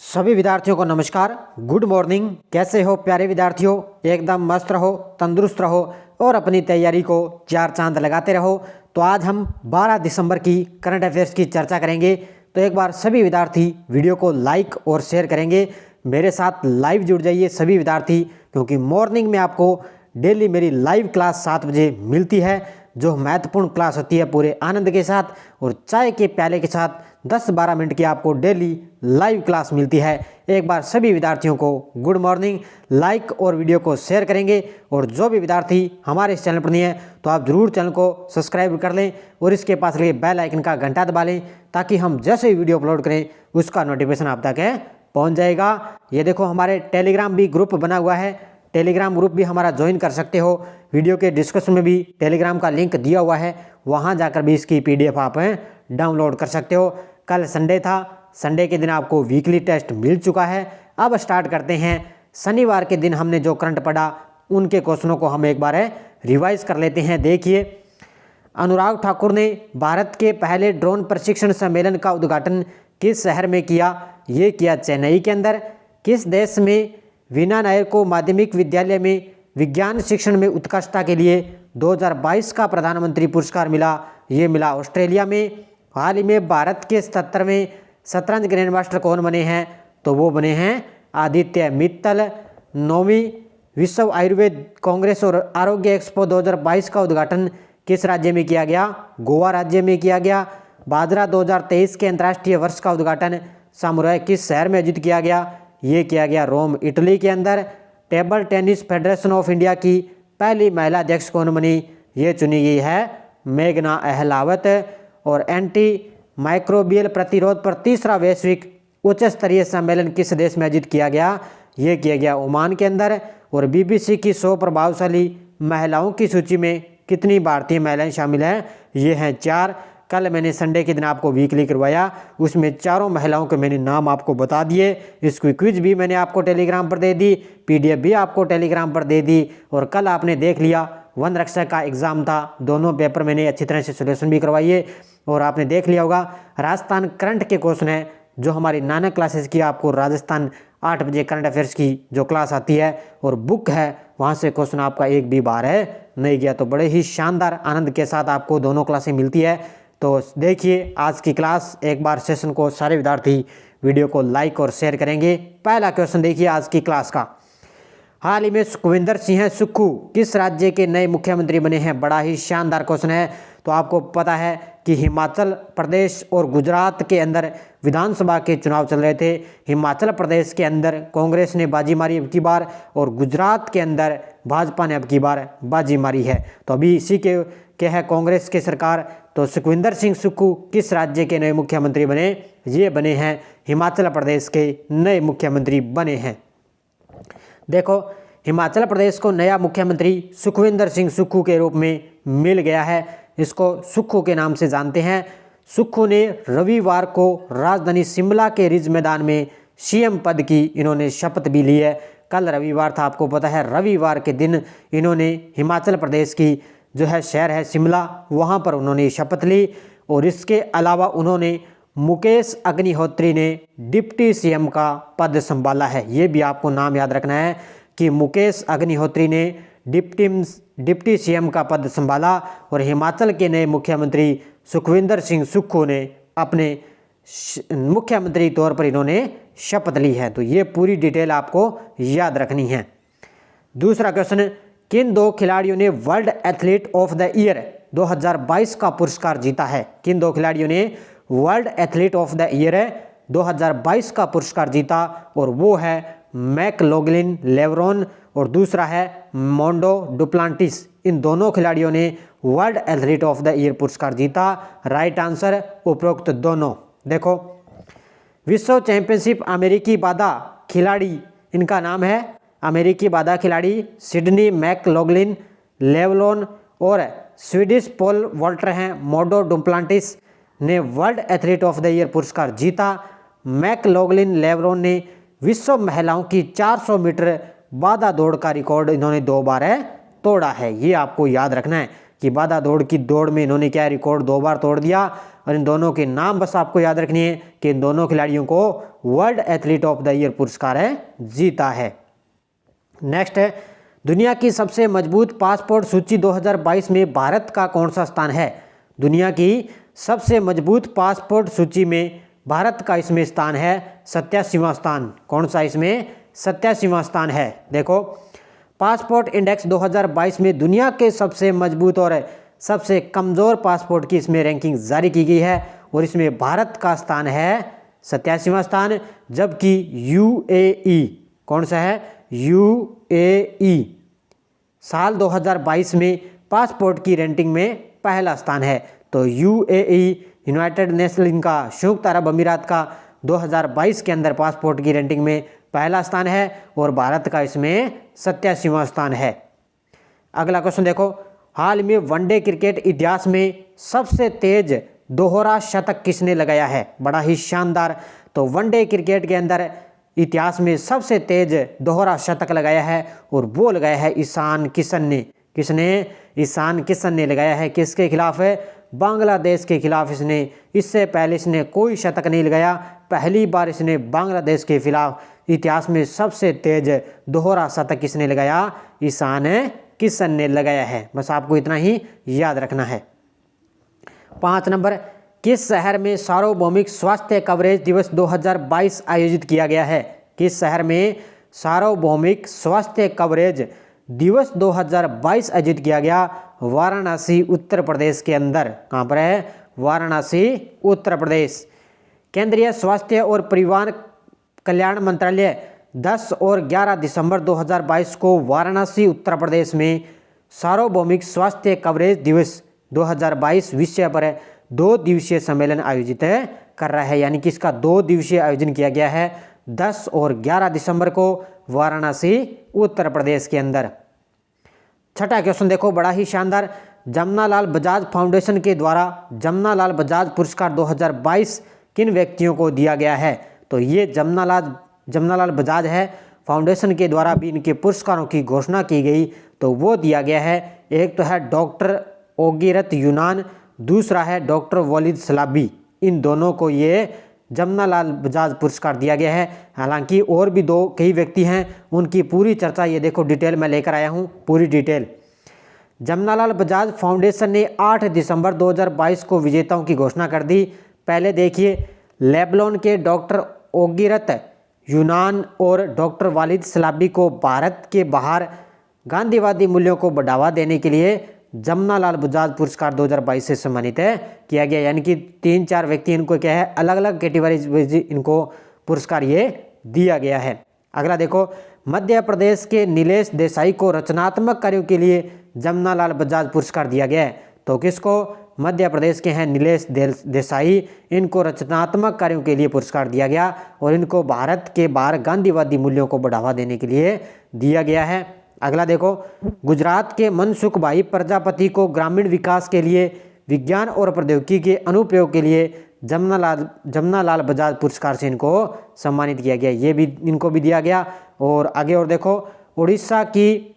सभी विद्यार्थियों को नमस्कार, गुड मॉर्निंग। कैसे हो प्यारे विद्यार्थियों? एकदम मस्त रहो, तंदुरुस्त रहो और अपनी तैयारी को चार चांद लगाते रहो। तो आज हम 12 दिसंबर की करंट अफेयर्स की चर्चा करेंगे। तो एक बार सभी विद्यार्थी वीडियो को लाइक और शेयर करेंगे। मेरे साथ लाइव जुड़ जाइए सभी विद्यार्थी, क्योंकि मॉर्निंग में आपको डेली मेरी लाइव क्लास 7 बजे मिलती है, जो महत्वपूर्ण क्लास होती है पूरे आनंद के साथ और चाय के प्याले के साथ 10-12 मिनट की आपको डेली लाइव क्लास मिलती है। एक बार सभी विद्यार्थियों को गुड मॉर्निंग। लाइक और वीडियो को शेयर करेंगे और जो भी विद्यार्थी हमारे इस चैनल पर नहीं है तो आप जरूर चैनल को सब्सक्राइब कर लें और इसके पास लगे बेल आइकन का घंटा दबा लें, ताकि हम जैसे ही वीडियो अपलोड करें उसका नोटिफिकेशन आप तक पहुँच जाएगा। ये देखो हमारे टेलीग्राम भी ग्रुप बना हुआ है, टेलीग्राम ग्रुप भी हमारा ज्वाइन कर सकते हो। वीडियो के डिस्क्रिप्शन में भी टेलीग्राम का लिंक दिया हुआ है, वहाँ जाकर भी इसकी PDF आप डाउनलोड कर सकते हो। कल संडे था, संडे के दिन आपको वीकली टेस्ट मिल चुका है। अब स्टार्ट करते हैं। शनिवार के दिन हमने जो करंट पढ़ा उनके क्वेश्चनों को हम एक बार रिवाइज कर लेते हैं। देखिए, अनुराग ठाकुर ने भारत के पहले ड्रोन प्रशिक्षण सम्मेलन का उद्घाटन किस शहर में किया? ये किया चेन्नई के अंदर। किस देश में वीना नायर को माध्यमिक विद्यालय में विज्ञान शिक्षण में उत्कृष्टता के लिए 2022 का प्रधानमंत्री पुरस्कार मिला? ये मिला ऑस्ट्रेलिया में। हाल ही में भारत के 77वें शतरंज ग्रैंड मास्टर कौन बने हैं? तो वो बने हैं आदित्य मित्तल। 9वीं विश्व आयुर्वेद कांग्रेस और आरोग्य एक्सपो 2022 का उद्घाटन किस राज्य में किया गया? गोवा राज्य में किया गया। बाजरा 2023 के अंतर्राष्ट्रीय वर्ष का उद्घाटन सामुराई किस शहर में आयोजित किया गया? ये किया गया रोम इटली के अंदर। Table tennis federation of India की पहली महिला अध्यक्ष कौन बनी? ये चुनी गई है मेघना अहलावत। और एंटी माइक्रोबियल प्रतिरोध पर तीसरा वैश्विक उच्च स्तरीय सम्मेलन किस देश में आयोजित किया गया? ये किया गया ओमान के अंदर। और BBC की 100 प्रभावशाली महिलाओं की सूची में कितनी भारतीय महिलाएं शामिल हैं? ये हैं 4। कल मैंने संडे के दिन आपको वीकली करवाया, उसमें चारों महिलाओं के मैंने नाम आपको बता दिए। इसकी क्विज भी मैंने आपको टेलीग्राम पर दे दी, PDF भी आपको टेलीग्राम पर दे दी। और कल आपने देख लिया वन रक्षक का एग्जाम था, दोनों पेपर मैंने अच्छी तरह से सोल्यूशन भी करवाइए। और आपने देख लिया होगा राजस्थान करंट के क्वेश्चन है, जो हमारी नानक क्लासेस की आपको राजस्थान 8 बजे करंट अफेयर्स की जो क्लास आती है और बुक है, वहाँ से क्वेश्चन आपका एक भी बार नहीं गया। तो बड़े ही शानदार आनंद के साथ आपको दोनों क्लासें मिलती है। तो देखिए आज की क्लास, एक बार सेशन को सारे विद्यार्थी वीडियो को लाइक और शेयर करेंगे। पहला क्वेश्चन देखिए आज की क्लास का। हाल ही में सुखविंदर सिंह सुक्खू किस राज्य के नए मुख्यमंत्री बने हैं? बड़ा ही शानदार क्वेश्चन है। तो आपको पता है कि हिमाचल प्रदेश और गुजरात के अंदर विधानसभा के चुनाव चल रहे थे। हिमाचल प्रदेश के अंदर कांग्रेस ने बाजी मारी अब की बार, और गुजरात के अंदर भाजपा ने अब की बार बाजी मारी है। तो अभी इसी के है कांग्रेस की सरकार। तो सुखविंदर सिंह सुक्खू किस राज्य के नए मुख्यमंत्री बने? ये बने हैं हिमाचल प्रदेश के नए मुख्यमंत्री बने हैं। देखो, हिमाचल प्रदेश को नया मुख्यमंत्री सुखविंदर सिंह सुक्खू के रूप में मिल गया है। इसको सुक्खू के नाम से जानते हैं। सुक्खू ने रविवार को राजधानी शिमला के रिज मैदान में CM पद की इन्होंने शपथ भी ली है। कल रविवार था, आपको पता है। रविवार के दिन इन्होंने हिमाचल प्रदेश की जो है शहर है शिमला, वहाँ पर उन्होंने शपथ ली। और इसके अलावा उन्होंने मुकेश अग्निहोत्री ने डिप्टी CM का पद संभाला है। ये भी आपको नाम याद रखना है कि मुकेश अग्निहोत्री ने डिप्टी CM का पद संभाला और हिमाचल के नए मुख्यमंत्री सुखविंदर सिंह सुक्खू ने अपने मुख्यमंत्री तौर पर इन्होंने शपथ ली है। तो ये पूरी डिटेल आपको याद रखनी है। दूसरा क्वेश्चन, किन 2 खिलाड़ियों ने world athlete of the year 2022 का पुरस्कार जीता है? किन 2 खिलाड़ियों ने world athlete of the year 2022 का पुरस्कार जीता? और वो है मैकलॉगलिन लेब्रॉन और दूसरा है मोंडो डुप्लांटिस। इन दोनों खिलाड़ियों ने world athlete of the year पुरस्कार जीता। राइट आंसर उपरोक्त दोनों। देखो, विश्व चैंपियनशिप अमेरिकी बाधा खिलाड़ी, इनका नाम है अमेरिकी बाधा खिलाड़ी सिडनी मैकलॉगलिन लेब्रॉन, और स्वीडिश पोल वॉल्टर हैं मोंडो डुप्लांटिस ने world athlete of the year पुरस्कार जीता। मैकलॉगलिन लेब्रॉन ने विश्व महिलाओं की 400 मीटर बाधा दौड़ का रिकॉर्ड इन्होंने 2 बार तोड़ा है। ये आपको याद रखना है। कि बाधा दौड़ की दौड़ में इन्होंने क्या रिकॉर्ड 2 बार तोड़ दिया। और इन दोनों के नाम बस आपको याद रखनी है कि इन दोनों खिलाड़ियों को world athlete of the year पुरस्कार जीता है। नेक्स्ट है, दुनिया की सबसे मजबूत पासपोर्ट सूची 2022 में भारत का कौन सा स्थान है? दुनिया की सबसे मजबूत पासपोर्ट सूची में भारत का इसमें स्थान है 87वां स्थान। कौन सा इसमें? 87वां स्थान है। देखो, पासपोर्ट इंडेक्स 2022 में दुनिया के सबसे मजबूत और सबसे कमज़ोर पासपोर्ट की इसमें रैंकिंग जारी की गई है और इसमें भारत का स्थान है 87वां स्थान, जबकि यूएई कौन सा है? यूएई साल 2022 में पासपोर्ट की रैंकिंग में पहला स्थान है। तो यूएई यूनाइटेड नेशन का, संयुक्त अरब अमीरात का 2022 के अंदर पासपोर्ट की रैंकिंग में पहला स्थान है और भारत का इसमें 87वां स्थान है। अगला क्वेश्चन देखो, हाल में वनडे क्रिकेट इतिहास में सबसे तेज दोहरा शतक किसने लगाया है? बड़ा ही शानदार। तो वनडे क्रिकेट के अंदर इतिहास में सबसे तेज दोहरा शतक लगाया है और वो लगाया है ईशान किशन ने। किसने? ईशान किशन ने लगाया है। किसके खिलाफ है? बांग्लादेश के खिलाफ इसने। इससे पहले इसने कोई शतक नहीं लगाया, पहली बार इसने बांग्लादेश के खिलाफ इतिहास में सबसे तेज दोहरा शतक किसने लगाया? ईशान किशन ने लगाया है। बस आपको इतना ही याद रखना है। 5 नंबर, किस शहर में सार्वभौमिक स्वास्थ्य कवरेज दिवस 2022 आयोजित किया गया है? किस शहर में सार्वभौमिक स्वास्थ्य कवरेज दिवस 2022 आयोजित किया गया? वाराणसी उत्तर प्रदेश के अंदर। कहाँ पर है? वाराणसी उत्तर प्रदेश। केंद्रीय स्वास्थ्य और परिवार कल्याण मंत्रालय 10 और 11 दिसंबर 2022 को वाराणसी उत्तर प्रदेश में सार्वभौमिक स्वास्थ्य कवरेज दिवस 2022 विषय पर 2 दिवसीय सम्मेलन आयोजित कर रहा है। यानी कि इसका 2 दिवसीय आयोजन किया गया है 10 और 11 दिसंबर को वाराणसी उत्तर प्रदेश के अंदर। छठा क्वेश्चन देखो, बड़ा ही शानदार। जमनालाल बजाज फाउंडेशन के द्वारा जमनालाल बजाज पुरस्कार 2022 किन व्यक्तियों को दिया गया है? तो ये जमनालाल बजाज है फाउंडेशन के द्वारा भी इनके पुरस्कारों की घोषणा की गई। तो वो दिया गया है, एक तो है डॉक्टर ओगिरत यूनान, दूसरा है डॉक्टर वलीद सलाबी। इन दोनों को ये जमनालाल बजाज पुरस्कार दिया गया है। हालांकि और भी कई व्यक्ति हैं, उनकी पूरी चर्चा ये देखो डिटेल में लेकर आया हूँ, पूरी डिटेल। जमनालाल बजाज फाउंडेशन ने 8 दिसंबर 2022 को विजेताओं की घोषणा कर दी। पहले देखिए, लेबनान के डॉक्टर ओगिरत यूनान और डॉक्टर वालिद सलाबी को भारत के बाहर गांधीवादी मूल्यों को बढ़ावा देने के लिए जमनालाल बजाज पुरस्कार 2022 से सम्मानित किया गया। यानी कि 3-4 व्यक्ति इनको क्या है, अलग अलग कैटेगरीज इनको पुरस्कार ये दिया गया है। अगला देखो, मध्य प्रदेश के नीलेश देसाई को रचनात्मक कार्यों के लिए जमनालाल बजाज पुरस्कार दिया गया है। तो किसको? मध्य प्रदेश के हैं नीलेश देसाई, इनको रचनात्मक कार्यों के लिए पुरस्कार दिया गया और इनको भारत के बाहर गांधीवादी मूल्यों को बढ़ावा देने के लिए दिया गया है। अगला देखो, गुजरात के मनसुख भाई प्रजापति को ग्रामीण विकास के लिए विज्ञान और प्रौद्योगिकी के अनुप्रयोग के लिए जमनालाल बजाज पुरस्कार से इनको सम्मानित किया गया। ये भी इनको भी दिया गया। और आगे और देखो, उड़ीसा की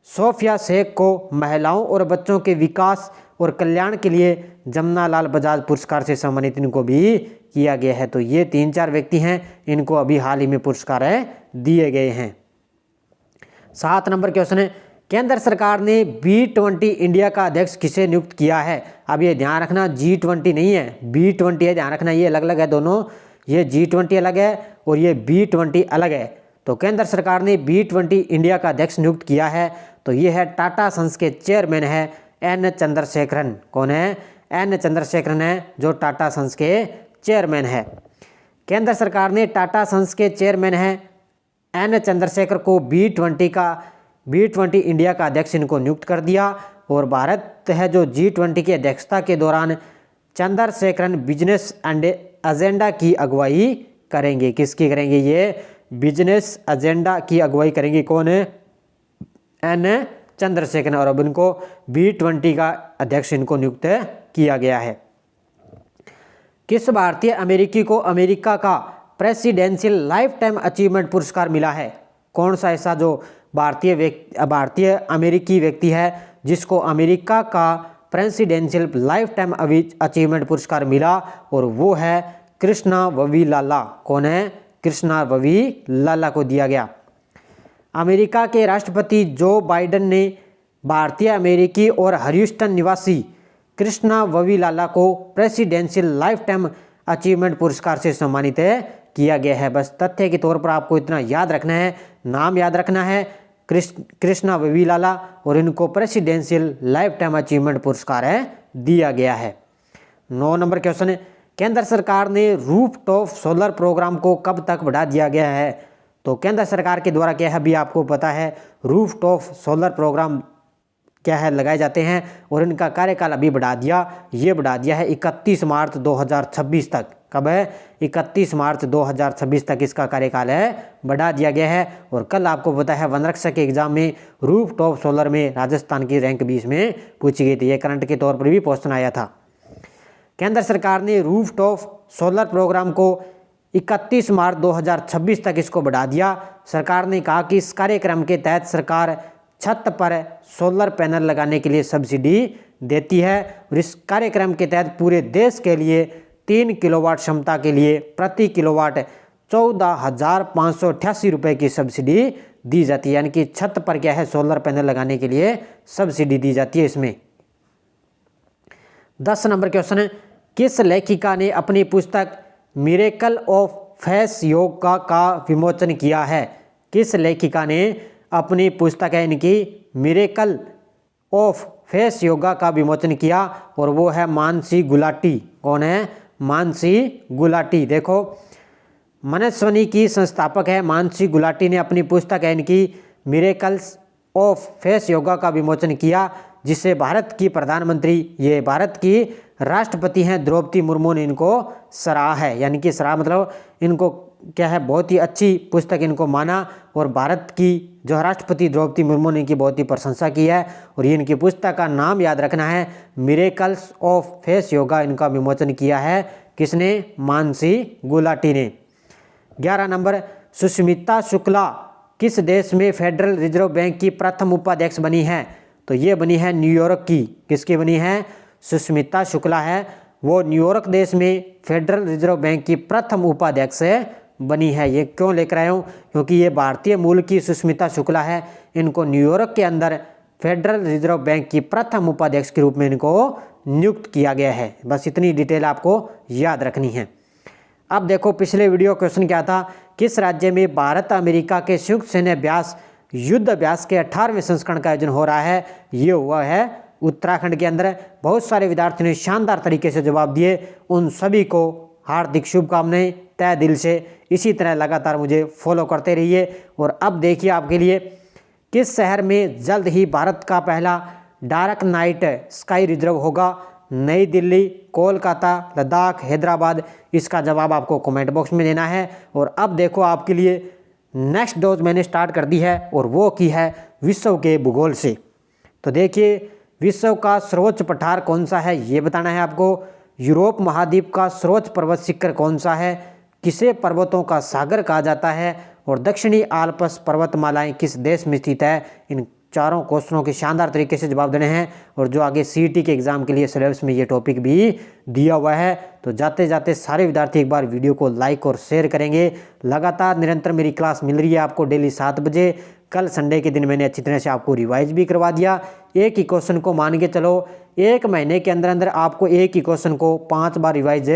सोफिया शेख को महिलाओं और बच्चों के विकास और कल्याण के लिए जमनालाल बजाज पुरस्कार से सम्मानित इनको भी किया गया है। तो ये 3-4 व्यक्ति हैं, इनको अभी हाल ही में पुरस्कार दिए गए हैं। 7 नंबर क्वेश्चन है, केंद्र सरकार ने B20 इंडिया का अध्यक्ष किसे नियुक्त किया है? अब ये ध्यान रखना, G20 नहीं है, B20 है, ध्यान रखना, ये अलग अलग है दोनों। ये G20 अलग है और ये B20 अलग है। तो केंद्र सरकार ने B20 इंडिया का अध्यक्ष नियुक्त किया है। तो ये है टाटा सन्स के चेयरमैन है N चंद्रशेखरन। कौन है? N चंद्रशेखरन है, जो टाटा सन्स के चेयरमैन है। केंद्र सरकार ने टाटा सन्स के चेयरमैन है N चंद्रशेखर को B20 इंडिया का अध्यक्ष इनको नियुक्त कर दिया। और भारत है जो G20 की अध्यक्षता के दौरान चंद्रशेखरन बिजनेस एजेंडा की अगुवाई करेंगे। किसकी करेंगे? ये बिजनेस एजेंडा की अगुवाई करेंगे। कौन है? N चंद्रशेखरन। और अब इनको B20 का अध्यक्ष इनको नियुक्त किया गया है। किस भारतीय अमेरिकी को अमेरिका का प्रेसिडेंशियल लाइफ टाइम अचीवमेंट पुरस्कार मिला है? कौन सा ऐसा जो भारतीय अमेरिकी व्यक्ति है जिसको अमेरिका का प्रेसिडेंशियल लाइफ टाइम अचीवमेंट पुरस्कार मिला, और वो है कृष्णा ववीलाला। कौन है? कृष्णा ववीलाला को दिया गया। अमेरिका के राष्ट्रपति जो बाइडेन ने भारतीय अमेरिकी और ह्यूस्टन निवासी कृष्णा ववीलाला को प्रेसिडेंशियल लाइफ टाइम अचीवमेंट पुरस्कार से सम्मानित किया गया है। बस तथ्य के तौर पर आपको इतना याद रखना है, नाम याद रखना है कृष्णा ववीलाला, और इनको प्रेसिडेंशियल लाइफ टाइम अचीवमेंट पुरस्कार दिया गया है। 9 नंबर क्वेश्चन है, केंद्र सरकार ने रूफटॉप सोलर प्रोग्राम को कब तक बढ़ा दिया गया है? तो केंद्र सरकार के द्वारा क्या है अभी आपको पता है, रूफटॉप सोलर प्रोग्राम क्या है लगाए जाते हैं, और इनका कार्यकाल अभी बढ़ा दिया है 31 मार्च 2026 तक। कब है? 31 मार्च 2026 तक इसका कार्यकाल बढ़ा दिया गया है। और कल आपको पता है वनरक्षक के एग्जाम में रूफटॉप सोलर में राजस्थान की रैंक 20 में पूछी गई थी, ये करंट के तौर पर भी क्वेश्चन आया था। केंद्र सरकार ने रूफटॉप सोलर प्रोग्राम को 31 मार्च 2026 तक इसको बढ़ा दिया। सरकार ने कहा कि इस कार्यक्रम के तहत सरकार छत पर सोलर पैनल लगाने के लिए सब्सिडी देती है, और इस कार्यक्रम के तहत पूरे देश के लिए 3 किलोवाट क्षमता के लिए प्रति किलोवाट 14,588 रुपये की सब्सिडी दी जाती है। यानी कि छत पर क्या है सोलर पैनल लगाने के लिए सब्सिडी दी जाती है इसमें। 10 नंबर क्वेश्चन है, किस लेखिका ने अपनी पुस्तक मिरेकल ऑफ फेस योगा का विमोचन किया है? किस लेखिका ने अपनी पुस्तक है इनकी मिरेकल ऑफ फेस योगा का विमोचन किया, और वो है मानसी गुलाटी। कौन है? मानसी गुलाटी। देखो मनस्विनी की संस्थापक है मानसी गुलाटी ने अपनी पुस्तक है इनकी मिरेकल्स ऑफ फेस योगा का विमोचन किया, जिसे भारत की प्रधानमंत्री, ये भारत की राष्ट्रपति हैं द्रौपदी मुर्मू ने इनको सराहा है। यानी कि सराहा मतलब इनको क्या है बहुत ही अच्छी पुस्तक इनको माना, और भारत की जो राष्ट्रपति द्रौपदी मुर्मू ने इनकी बहुत ही प्रशंसा की है। और ये इनकी पुस्तक का नाम याद रखना है, मिरेकल्स ऑफ फेस योगा। इनका विमोचन किया है किसने? मानसी गुलाटी ने। 11 नंबर, सुष्मिता शुक्ला किस देश में फेडरल रिजर्व बैंक की प्रथम उपाध्यक्ष बनी है? तो ये बनी है न्यूयॉर्क की। किसकी बनी है? सुष्मिता शुक्ला है, वो न्यूयॉर्क देश में फेडरल रिजर्व बैंक की प्रथम उपाध्यक्ष बनी है। ये क्यों लेकर आया हूँ? क्योंकि ये भारतीय मूल की सुष्मिता शुक्ला है, इनको न्यूयॉर्क के अंदर फेडरल रिजर्व बैंक की प्रथम उपाध्यक्ष के रूप में इनको नियुक्त किया गया है। बस इतनी डिटेल आपको याद रखनी है। अब देखो पिछले वीडियो क्वेश्चन क्या था, किस राज्य में भारत अमेरिका के संयुक्त सैन्य अभ्यास युद्ध अभ्यास के 18वें संस्करण का आयोजन हो रहा है? ये हुआ है उत्तराखंड के अंदर। बहुत सारे विद्यार्थियों ने शानदार तरीके से जवाब दिए, उन सभी को हार्दिक शुभकामनाएं तहे दिल से। इसी तरह लगातार मुझे फॉलो करते रहिए। और अब देखिए आपके लिए, किस शहर में जल्द ही भारत का पहला डार्क नाइट स्काई रिजर्व होगा? नई दिल्ली, कोलकाता, लद्दाख, हैदराबाद? इसका जवाब आपको कमेंट बॉक्स में देना है। और अब देखो आपके लिए नेक्स्ट डोज मैंने स्टार्ट कर दी है, और वो की है विश्व के भूगोल से। तो देखिए विश्व का सर्वोच्च पठार कौन सा है ये बताना है आपको। यूरोप महाद्वीप का सर्वोच्च पर्वत शिखर कौन सा है? किसे पर्वतों का सागर कहा जाता है? और दक्षिणी आल्प्स पर्वतमालाएं किस देश में स्थित है? इन चारों क्वेश्चनों के शानदार तरीके से जवाब देने हैं। और जो आगे सीईटी के एग्जाम के लिए सिलेबस में ये टॉपिक भी दिया हुआ है, तो जाते जाते सारे विद्यार्थी एक बार वीडियो को लाइक और शेयर करेंगे। लगातार निरंतर मेरी क्लास मिल रही है आपको डेली 7 बजे। कल संडे के दिन मैंने अच्छी तरह से आपको रिवाइज भी करवा दिया। एक ही क्वेश्चन को मान के चलो 1 महीने के अंदर अंदर आपको एक ही क्वेश्चन को 5 बार रिवाइज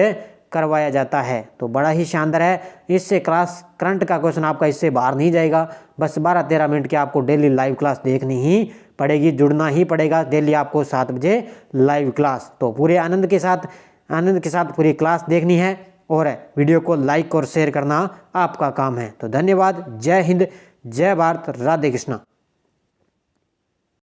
करवाया जाता है, तो बड़ा ही शानदार है। इससे क्लास करंट का क्वेश्चन आपका इससे बाहर नहीं जाएगा। बस 12-13 मिनट की आपको डेली लाइव क्लास देखनी ही पड़ेगी, जुड़ना ही पड़ेगा। डेली आपको 7 बजे लाइव क्लास, तो पूरे आनंद के साथ पूरी क्लास देखनी है। और वीडियो को लाइक और शेयर करना आपका काम है। तो धन्यवाद। जय हिंद, जय भारत, राधे कृष्णा।